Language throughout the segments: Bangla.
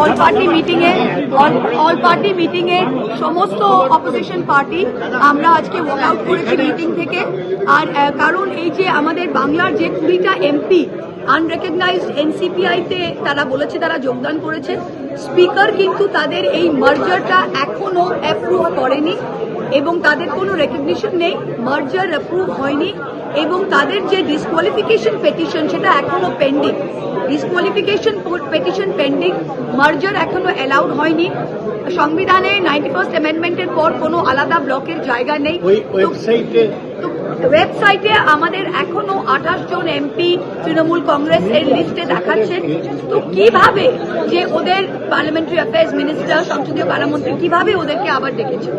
অল পার্টি মিটিং এ সমস্ত অপোজিশন পার্টি আমরা আজকে ওয়াক আউট করেছি মিটিং থেকে। আর কারণ এই যে আমাদের বাংলার যে 20টা এমপি আনরেকগনাইজড এনসিপিআই তে তারা বলেছে তারা যোগদান করেছে, স্পিকার কিন্তু তাদের এই মার্জারটা এখনো অ্যাপ্রুভ করেনি এবং তাদের কোনো রেকগনিশন নেই, মার্জার অ্যাপ্রুভ হয়নি এবং তাদের যে ডিসকোয়ালিফিকেশন পেটিশন সেটা এখনো পেন্ডিং। ডিসকোয়ালিফিকেশন পেটিশন পেন্ডিং, মার্জার এখনো অ্যালাউড হয়নি। সংবিধানে 91st অ্যামেন্ডমেন্টের পর কোনো আলাদা ব্লকের জায়গা নেই। ওয়েবসাইটে আমাদের এখনো 28 জন এমপি তৃণমূল কংগ্রেসের লিস্টে দেখাচ্ছেন। তো কিভাবে যে ওদের পার্লামেন্টারি অ্যাফেয়ার্স মিনিস্টার, সংসদীয় কারামন্ত্রী কিভাবে ওদেরকে আবার ডেকেছে?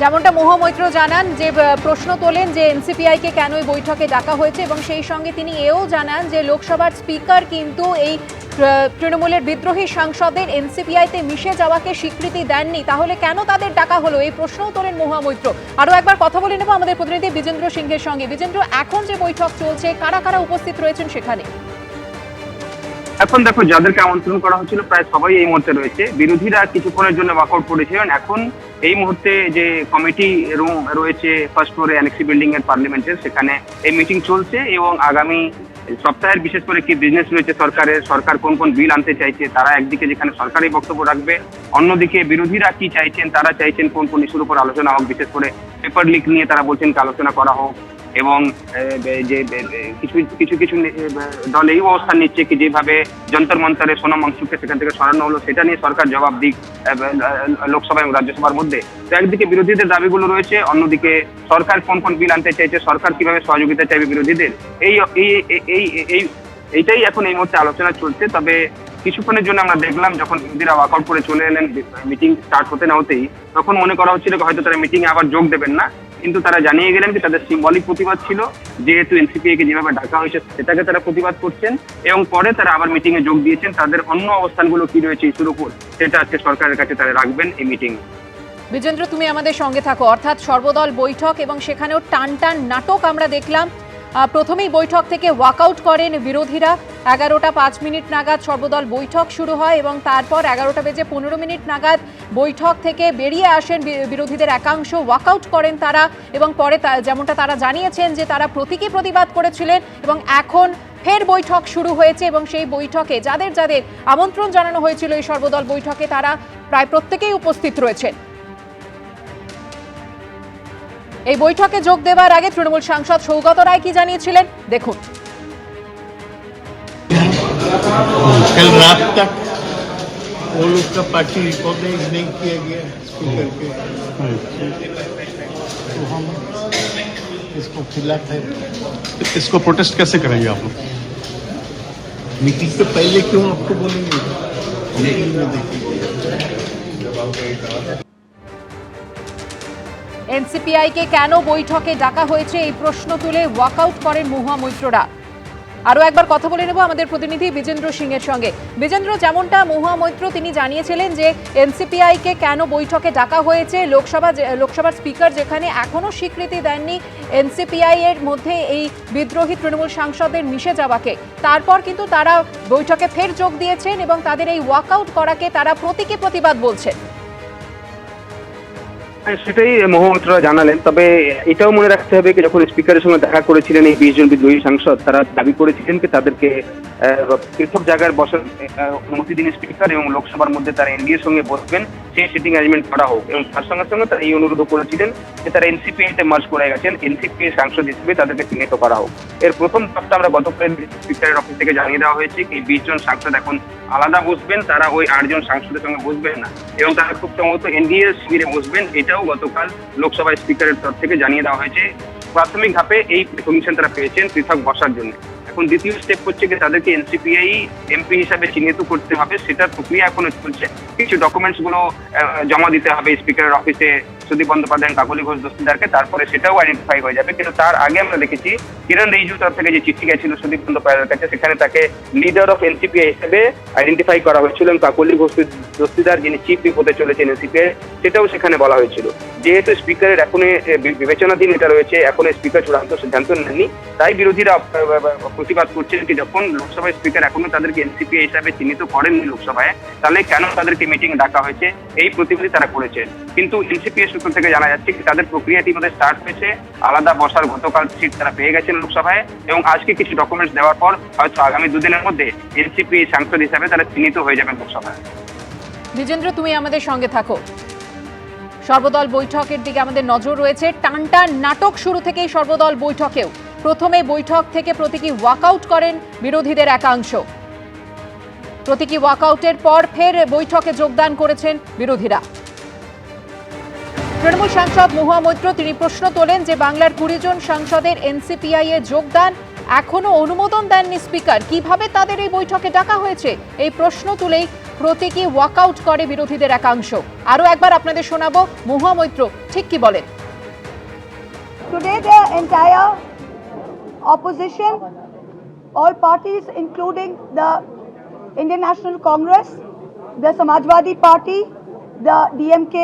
যেমনটা মহামৈত্র জানান, যে প্রশ্ন তোলেন যে এনসিপিআই কে কেন এই বৈঠকে ডাকা হয়েছে এবং সেই সঙ্গে তিনি এও জানান যে লোকসভার স্পিকার কিন্তু এই তৃণমূলের বিদ্রোহী সাংসদের এনসিপিআইতে মিশে যাওয়াকে স্বীকৃতি দেননি, তাহলে কেন তাদের ডাকা হলো, এই প্রশ্নও তোলেন মহামৈত্র। আরও একবার কথা বলে নেব আমাদের প্রতিনিধি বিজেন্দ্র সিংহের সঙ্গে। বিজেন্দ্র, এখন যে বৈঠক চলছে কারা কারা উপস্থিত রয়েছেন সেখানে? এখন দেখো, যাদেরকে আমন্ত্রণ করা হচ্ছিল প্রায় সবাই এই মুহূর্তে রয়েছে। বিরোধীরা কিছুক্ষণের জন্য ওয়াকআউট করেছিলেন। এখন এই মুহূর্তে যে কমিটি রুম রয়েছে ফার্স্ট ফ্লোরে অ্যানেক্সি বিল্ডিং এর পার্লামেন্টের, সেখানে এই মিটিং চলছে এবং আগামী সপ্তাহের বিশেষ করে কি বিজনেস রয়েছে সরকারের, সরকার কোন কোন বিল আনতে চাইছে তারা একদিকে যেখানে সরকারি বক্তব্য রাখবে, অন্যদিকে বিরোধীরা কি চাইছেন, তারা চাইছেন কোন কোন ইস্যুর উপর আলোচনা হোক। বিশেষ করে পেপার লিক নিয়ে তারা বলছেন আলোচনা করা হোক এবং যে কিছু কিছু দল এই অবস্থান নিচ্ছে কি যেভাবে যন্তর মন্তরে সোনাম অংশুকে সেখান থেকে সরানো হলো সেটা নিয়ে সরকার জবাব দিক লোকসভা এবং রাজ্যসভার মধ্যে। তো একদিকে বিরোধীদের দাবিগুলো রয়েছে, অন্যদিকে সরকার কোন কোন বিল আনতে চাইছে, সরকার কিভাবে সহযোগিতা চাইবে বিরোধীদের, এইটাই এখন এই মুহূর্তে আলোচনা চলছে। তবে কিছুক্ষণের জন্য আমরা দেখলাম যখন বিরোধীরা ওয়াকআউট করে চলে এলেন মিটিং স্টার্ট হতে না হতেই, তখন মনে করা হচ্ছিল হয়তো তারা মিটিং এ আবার যোগ দেবেন না, কিন্তু তারা জানিয়ে গেলেন যে তাদের সিম্বলিক প্রতিবাদ ছিল, যেহেতু এনসিপিআই কে যেভাবে ডাকা হয়েছে সেটাকে তারা প্রতিবাদ করছেন এবং পরে তারা আবার মিটিং এ যোগ দিয়েছেন। তাদের অন্য অবস্থানগুলো কি রয়েছে ইস্যুর উপর সেটা আজকে সরকারের কাছে তারা রাখবেন এই মিটিং। বিজেন্দ্র, তুমি আমাদের সঙ্গে থাকো। অর্থাৎ সর্বদল বৈঠক এবং সেখানেও টান টান নাটক আমরা দেখলাম। প্রথমেই বৈঠক থেকে ওয়াকআউট করেন বিরোধীরা। 11টা 5 মিনিট নাগাদ সর্বদল বৈঠক শুরু হয় এবং তারপর 11টা বেজে 15 মিনিট নাগাদ বৈঠক থেকে বেরিয়ে আসেন বিরোধীদের একাংশ, ওয়াকআউট করেন তারা এবং পরে যেমনটা তারা জানিয়েছেন যে তারা প্রতীকী প্রতিবাদ করেছিলেন এবং এখন ফের বৈঠক শুরু হয়েছে এবং সেই বৈঠকে যাদের যাদের আমন্ত্রণ জানানো হয়েছিল এই সর্বদল বৈঠকে তারা প্রায় প্রত্যেকেই উপস্থিত রয়েছেন। এই বৈঠকে যোগ দেওয়ার আগে তৃণমূল সাংসদ সৌগত রায় কি জানিয়েছিলেন দেখুন। कल रात तक वो लोग का पार्टी रिकॉग्नाइज नहीं किया गया स्पीकर के, तो हम इसको खिलाफ है। इसको प्रोटेस्ट कैसे करेंगे आप लोग? मीटिंग से पहले क्यों आपको बोलेंगे, मीटिंग में देखिए। এনসিপিআইকে কেন বৈঠকে ডাকা হয়েছে এই প্রশ্ন তুলে ওয়াকআউট করেন মহামৈত্ররা। আরও একবার কথা বলে নেব আমাদের প্রতিনিধি বিজেন্দ্র সিংহের সঙ্গে। বিজেন্দ্র, যেমনটা মহামৈত্র তিনি জানিয়েছিলেন যে এনসিপিআইকে কেন বৈঠকে ডাকা হয়েছে, লোকসভার স্পিকার যেখানে এখনও স্বীকৃতি দেননি এনসিপিআই এর মধ্যে এই বিদ্রোহী তৃণমূল সাংসদের মিশে যাওয়াকে, তারপর কিন্তু তারা বৈঠকে ফের যোগ দিয়েছেন এবং তাদের এই ওয়াকআউট করাকে তারা প্রতীকী প্রতিবাদ বলছেন। সেটাই মহামৈত্ররা জানালেন। তবে এটাও মনে রাখতে হবে যে যখন স্পিকারের সঙ্গে দেখা করেছিলেন এই 20 জন বিদ্রোহী সাংসদ, তারা দাবি করেছিলেন যে তাদেরকে পৃথক জায়গায় বসার অনুমতি দিন স্পিকার এবং লোকসভার মধ্যে তারা এনডিএর সঙ্গে বসবেন সেই সিটিং অ্যারেঞ্জমেন্ট করা হোক এবং তার সঙ্গে সঙ্গে তারা এই অনুরোধ করেছিলেন যে তারা এনসিপিআইতে মার্জ করে গেছেন, এনসিপিআই সাংসদ হিসেবে তাদেরকে চিহ্নিত করা হোক। এর প্রথম ধাপটা আমরা গতকাল স্পিকারের অফিস থেকে জানিয়ে দেওয়া হয়েছে এই 20 জন সাংসদ এখন আলাদা বসবেন, তারা ওই 8 জন সাংসদের সঙ্গে বসবেন না এবং তারা খুব সম্ভবত এনডিএ শিবিরে বসবেন। এটাও গতকাল লোকসভার স্পিকারের তরফ থেকে জানিয়ে দেওয়া হয়েছে। প্রাথমিক ধাপে এই কমিশন তারা পেয়েছেন পৃথক বসার জন্য। এখন দ্বিতীয় স্টেপ হচ্ছে যে তাদেরকে এনসিপিআই এমপি হিসাবে চিহ্নিত করতে হবে, সেটার প্রক্রিয়া এখনো চলছে। কিছু ডকুমেন্টস গুলো জমা দিতে হবে স্পিকারের অফিসে সুদীপ বন্দ্যোপাধ্যায় কাকলি ঘোষ দস্তিদারকে, তারপরে সেটাও আইডেন্টিফাই হয়ে যাবে। কিন্তু তার আগে আমরা দেখেছি কিরণ রিজিজু তরফ থেকে যে চিঠি গেছিল সুদীপ বন্দ্যোপাধ্যায়ের কাছে, সেখানে তাকে লিডার অফ এনসিপিআই হিসেবে আইডেন্টিফাই করা হয়েছিল এবং কাকলি ঘোষ দস্তিদার যিনি চিফ হুইপ হতে চলেছেন এনসিপিআই, সেটাও সেখানে বলা হয়েছিল। যেহেতু স্পিকারের এখনো বিবেচনাধীন এটা রয়েছে, এখনো স্পিকার চূড়ান্ত সিদ্ধান্ত নেননি, তাই বিরোধীরা প্রতিবাদ করছেন কি যখন লোকসভায় স্পিকার এখনো তাদেরকে এনসিপিআই হিসাবে চিহ্নিত করেননি লোকসভায়, তাহলে কেন তাদেরকে মিটিং ডাকা হয়েছে, এই প্রতিবাদই তারা করেছেন। কিন্তু এনসিপিআই সূত্র থেকে জানা যাচ্ছে কি তাদের প্রক্রিয়া ইতিমধ্যে স্টার্ট হয়েছে, আলাদা বসার গতকাল সিট তারা পেয়ে গেছেন লোকসভায়, এবং আজকে কিছু ডকুমেন্টস দেওয়ার পর হয়তো আগামী দুদিনের মধ্যে এনসিপিআই সাংসদ হিসাবে তারা চিহ্নিত হয়ে যাবেন লোকসভায়। দ্বিজেন্দ্র, তুমি আমাদের সঙ্গে থাকো। সর্বদল বৈঠকের দিকে আমাদের নজর রয়েছে। টানটান নাটক শুরু থেকেই সর্বদল বৈঠকেও। প্রথমে বৈঠক থেকে প্রতীকী ওয়াকআউট করেন বিরোধীদের একাংশ। প্রতীকী ওয়াকআউটের পর ফের বৈঠকে যোগদান করেছেন বিরোধীরা। তৃণমূল সাংসদ মহুয়া মৈত্র তিনি প্রশ্ন তোলেন যে বাংলার 20 জন সাংসদের এনসিপিআই এ যোগদান এখনো অনুমোদন দেননি স্পিকার, কিভাবে তাদের এই বৈঠকে ডাকা হয়েছে, এই প্রশ্ন তুলেই প্রতীকী ওয়াকআউট করে বিরোধীদের একাংশ। আরো একবার আপনাদের শোনাবো মহুয়া মৈত্র ঠিক কি বলেন। Today the entire opposition, all parties including the Indian National Congress, the Samajwadi Party, the DMK,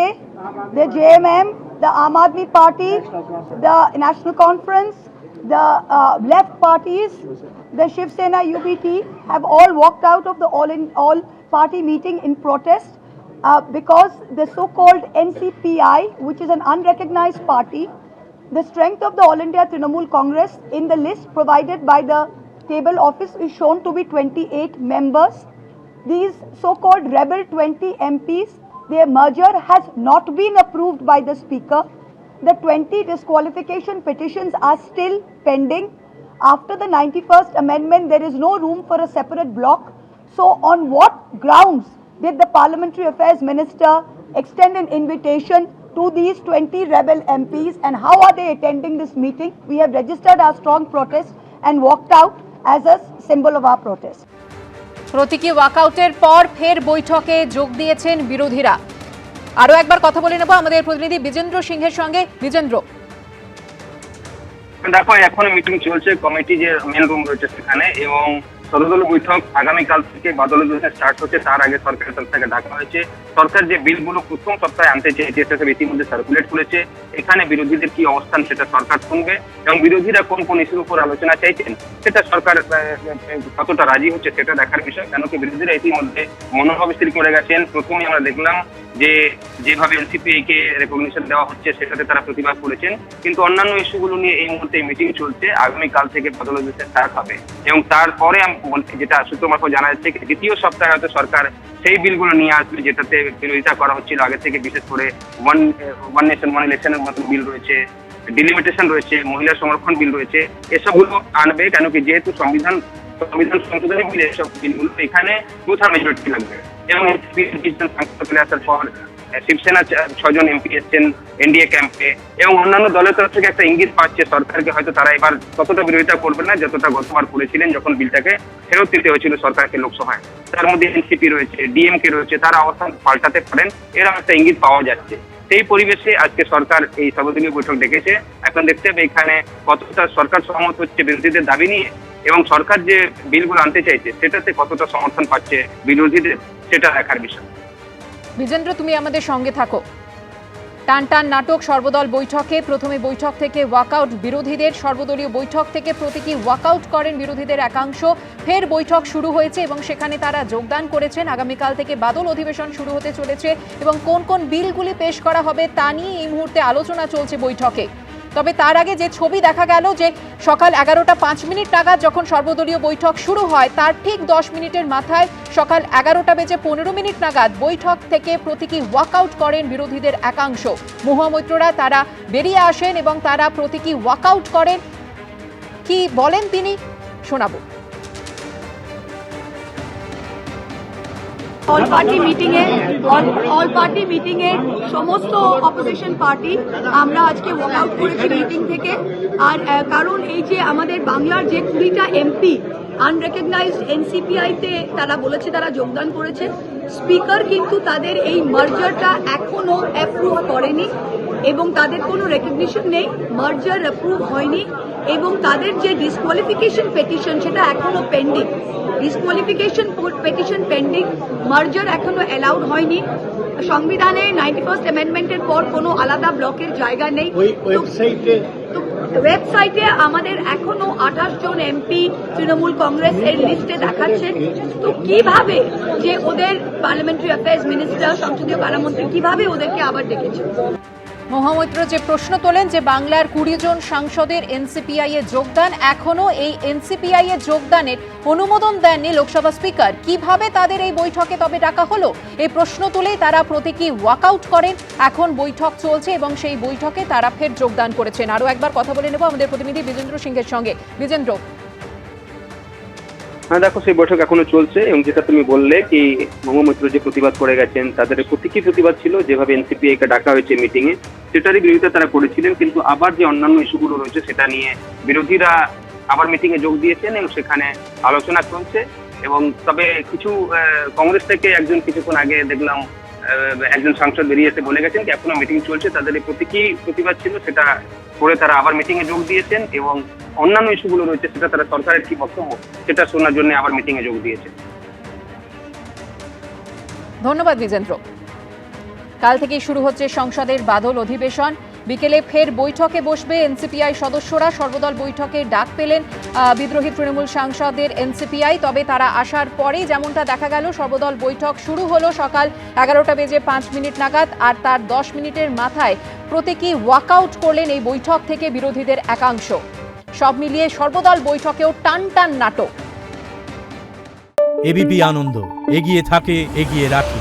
the JMM, the Aam Aadmi Party, the National Conference, the left parties, the Shiv Sena UBT have all walked out of the all party meeting in protest because the so-called NCPI, which is an unrecognized party, the strength of the All India Trinamool Congress in the list provided by the table office is shown to be 28 members. These so-called rebel 20 MPs, their merger has not been approved by the speaker. The 20 disqualification petitions are still pending. After the 91st amendment, there is no room for a separate block. So on what grounds did the Parliamentary Affairs Minister extend an invitation to these 20 rebel MPs, and how are they attending this meeting? We have registered our strong protest and walked out as a symbol of our protest. প্রতীকী ওয়াকআউটের পর ফের বৈঠকে যোগ দিয়েছেন বিরোধীরা। আরো একবার কথা বলে নেব আমাদের প্রতিনিধি বিজেন্দ্র সিংহের সঙ্গে। বিজেন্দ্র, দেখো এখনো মিটিং চলছে, কমিটি যে মেন রুম রয়েছে সেখানে, এবং সর্বদল বৈঠক আগামীকাল থেকে বাদল দিবসে স্টার্ট হচ্ছে। তার আগে সরকারের তরফ থেকে ডাকা হয়েছে। সরকার যে বিলগুলো প্রথম সপ্তাহে আনতে চেয়েছে সেটা ইতিমধ্যে সার্কুলেট করেছে। এখানে বিরোধীদের কি অবস্থান সেটা সরকার শুনবে, এবং বিরোধীরা কোন কোন ইস্যুর উপর আলোচনা চাইছেন সেটা সরকার কতটা রাজি হচ্ছে সেটা দেখার বিষয়। কেন কি বিরোধীরা ইতিমধ্যে মনোভাব স্থির করে গেছেন। প্রথমেই আমরা দেখলাম যে যেভাবে এনসিপিআই কে রেকগনিশন দেওয়া হচ্ছে সেটাতে তারা প্রতিবাদ করেছেন, কিন্তু অন্যান্য ইস্যুগুলো নিয়ে এই মুহূর্তে মিটিং চলছে। আগামীকাল থেকে বাদল দিবসে স্টার্ট হবে, এবং তারপরে যেটা সূত্র মারফত জানা যাচ্ছে দ্বিতীয় সপ্তাহে হয়তো সরকার সেই বিলগুলো নিয়ে আসবে যেটাতে বিরোধিতা করা হচ্ছিল আগে থেকে। বিশেষ করে ওয়ান নেশন ওয়ান ইলেকশনের মতো বিল রয়েছে, ডিলিমিটেশন রয়েছে, মহিলা সংরক্ষণ বিল রয়েছে, এসবগুলো আনবে। কেন কি যেহেতু সংবিধান সংশোধনী বিল, এসব বিলগুলো এখানে 2/3 মেজরিটি লাগবে। এবং চলে আসার পর শিবসেনা 6 জন এমপি এসছেন এনডিএ ক্যাম্পে, এবং অন্যান্য দলের তরফ থেকে একটা ইঙ্গিত পাচ্ছে সরকারকে হয়তো তারা এবার ততটা বিরোধিতা করবে না যতটা গতবার করেছিলেন যখন বিলটাকে ফেরত দিতে হয়েছিল সরকারকে লোকসভায়। তার মধ্যে এনসিপি রয়েছে, ডিএমকে রয়েছে, তারা অবস্থান পাল্টাতে পারেন, এরকম একটা ইঙ্গিত পাওয়া যাচ্ছে। সেই পরিবেশে আজকে সরকার এই সর্বদলীয় বৈঠক ডেকেছে। এখন দেখতে হবে এখানে কতটা সরকার সহমত হচ্ছে বিরোধীদের দাবি নিয়ে, এবং সরকার যে বিলগুলো আনতে চাইছে সেটাতে কতটা সমর্থন পাচ্ছে বিরোধীদের, সেটা দেখার বিষয়। বিজেন্দ্র, তুমি আমাদের সঙ্গে থাকো। টানটান নাটক সর্বদল বৈঠকে। প্রথমে বৈঠক থেকে ওয়াকআউট বিরোধীদের। সর্বদলীয় বৈঠক থেকে প্রতীকী ওয়াকআউট করেন বিরোধীদের একাংশ। ফের বৈঠক শুরু হয়েছে এবং সেখানে তারা যোগদান করেছেন। আগামীকাল থেকে বাদল অধিবেশন শুরু হতে চলেছে, এবং কোন কোন বিলগুলি পেশ করা হবে তা নিয়ে এই মুহূর্তে আলোচনা চলছে বৈঠকে। তবে তার আগে যে ছবি দেখা গেল যে সকাল 11:05 নাগাদ যখন সর্বদলীয় বৈঠক শুরু হয়, তার ঠিক 10 মিনিটের মাথায় সকাল 11:15 নাগাদ বৈঠক থেকে প্রতীকী ওয়াকআউট করেন বিরোধীদের একাংশ। মহুয়া মৈত্ররা তারা বেরিয়ে আসেন এবং তারা প্রতীকী ওয়াকআউট করেন। কি বলেন তিনি শোনাবো। অল পার্টি মিটিং এ সমস্ত অপোজিশন পার্টি আমরা আজকে ওয়াকআউট করেছি মিটিং থেকে। আর কারণ এই যে আমাদের বাংলার যে 20টা এমপি আনরেকগনাইজড এনসিপিআই তে তারা বলেছে তারা যোগদান করেছে, স্পিকার কিন্তু তাদের এই মার্জারটা এখনো অ্যাপ্রুভ করেনি। এবং তাদের কোনো রেকগনিশন নেই, মার্জার অ্যাপ্রুভ হয়নি এবং তাদের যে ডিসকোয়ালিফিকেশন পেটিশন সেটা এখনো পেন্ডিং, ডিসকোয়ালিফিকেশন পেটিশন পেন্ডিং, মার্জার এখনো অ্যালাউড হয়নি। সংবিধানে 91st অ্যামেন্ডমেন্টের পর কোনো আলাদা ব্লকের জায়গা নেই। ওয়েবসাইটে আমাদের এখনো 28 জন এমপি তৃণমূল কংগ্রেস এর লিস্টে দেখাচ্ছে। তো কিভাবে যে ওদের পার্লামেন্টারি অ্যাফেয়ার্স মিনিস্টার, সংসদীয় কারামন্ত্রী কিভাবে ওদেরকে আবার ডেকেছে? মহামৈত্র যে প্রশ্ন তোলেন যে বাংলার 20 জন সাংসদের এনসিপিআই এ যোগদান, এখনো এই এনসিপিআই এ যোগদানের অনুমোদন দেননি লোকসভা স্পিকার, কিভাবে তাদের এই বৈঠকে তবে ডাকা হলো? এই প্রশ্ন তুলেই তারা প্রতীকী ওয়াকআউট করেন। এখন বৈঠক চলছে এবং সেই বৈঠকে তারা ফের যোগদান করেছেন। আরো একবার কথা বলে নেব আমাদের প্রতিনিধি বিজেন্দ্র সিংহের সঙ্গে। বিজেন্দ্র, হ্যাঁ দেখো, সেই বৈঠক এখনো চলছে এবং যেটা তুমি বললে কি মহামৈত্র যে প্রতিবাদ করে গেছেন, তাদের প্রতীকী প্রতিবাদ ছিল যেভাবে এনসিপিআই কে ডাকা হয়েছে মিটিং এ, সেটারই বিরোধিতা তারা করেছিলেন। কিন্তু আবার যে অন্যান্য ইস্যুগুলো রয়েছে সেটা নিয়ে বিরোধীরা আবার মিটিং এ যোগ দিয়েছেন এবং সেখানে আলোচনা চলছে। এবং তবে কিছু কংগ্রেস থেকে একজন কিছুক্ষণ আগে দেখলাম একজন সাংসদ বেরিয়ে এসে বলে গেছেন যে এখনো মিটিং চলছে, তাদের এই প্রতীকী প্রতিবাদ ছিল, সেটা করে তারা আবার মিটিং এ যোগ দিয়েছেন এবং অন্যান্য ইস্যুগুলো রয়েছে সেটা তারা সরকারের কি বক্তব্য সেটা শোনার জন্য আবার মিটিং এ যোগ দিয়েছে। ধন্যবাদ বিজেন্দ্র। কাল থেকেই শুরু হচ্ছে সংসদের বাদল অধিবেশন। বিকেলে ফের বৈঠকে বসবে এনসিপিআই সদস্যরা। সর্বদল বৈঠকে ডাক পেলেন বিদ্রোহী তৃণমূল সাংসদের এনসিপিআই। তবে তারা আসার পরেই যেমনটা দেখা গেল, সর্বদল বৈঠক শুরু হলো সকাল 11:05 নাগাদ, আর তার 10 মিনিটের মাথায় প্রতীকী ওয়াকআউট করলেন এই বৈঠক থেকে বিরোধীদের একাংশ। সব মিলিয়ে সর্বদল বৈঠকেও টান টান নাটক। এবিপি আনন্দ এগিয়ে থাকে, এগিয়ে রাখে।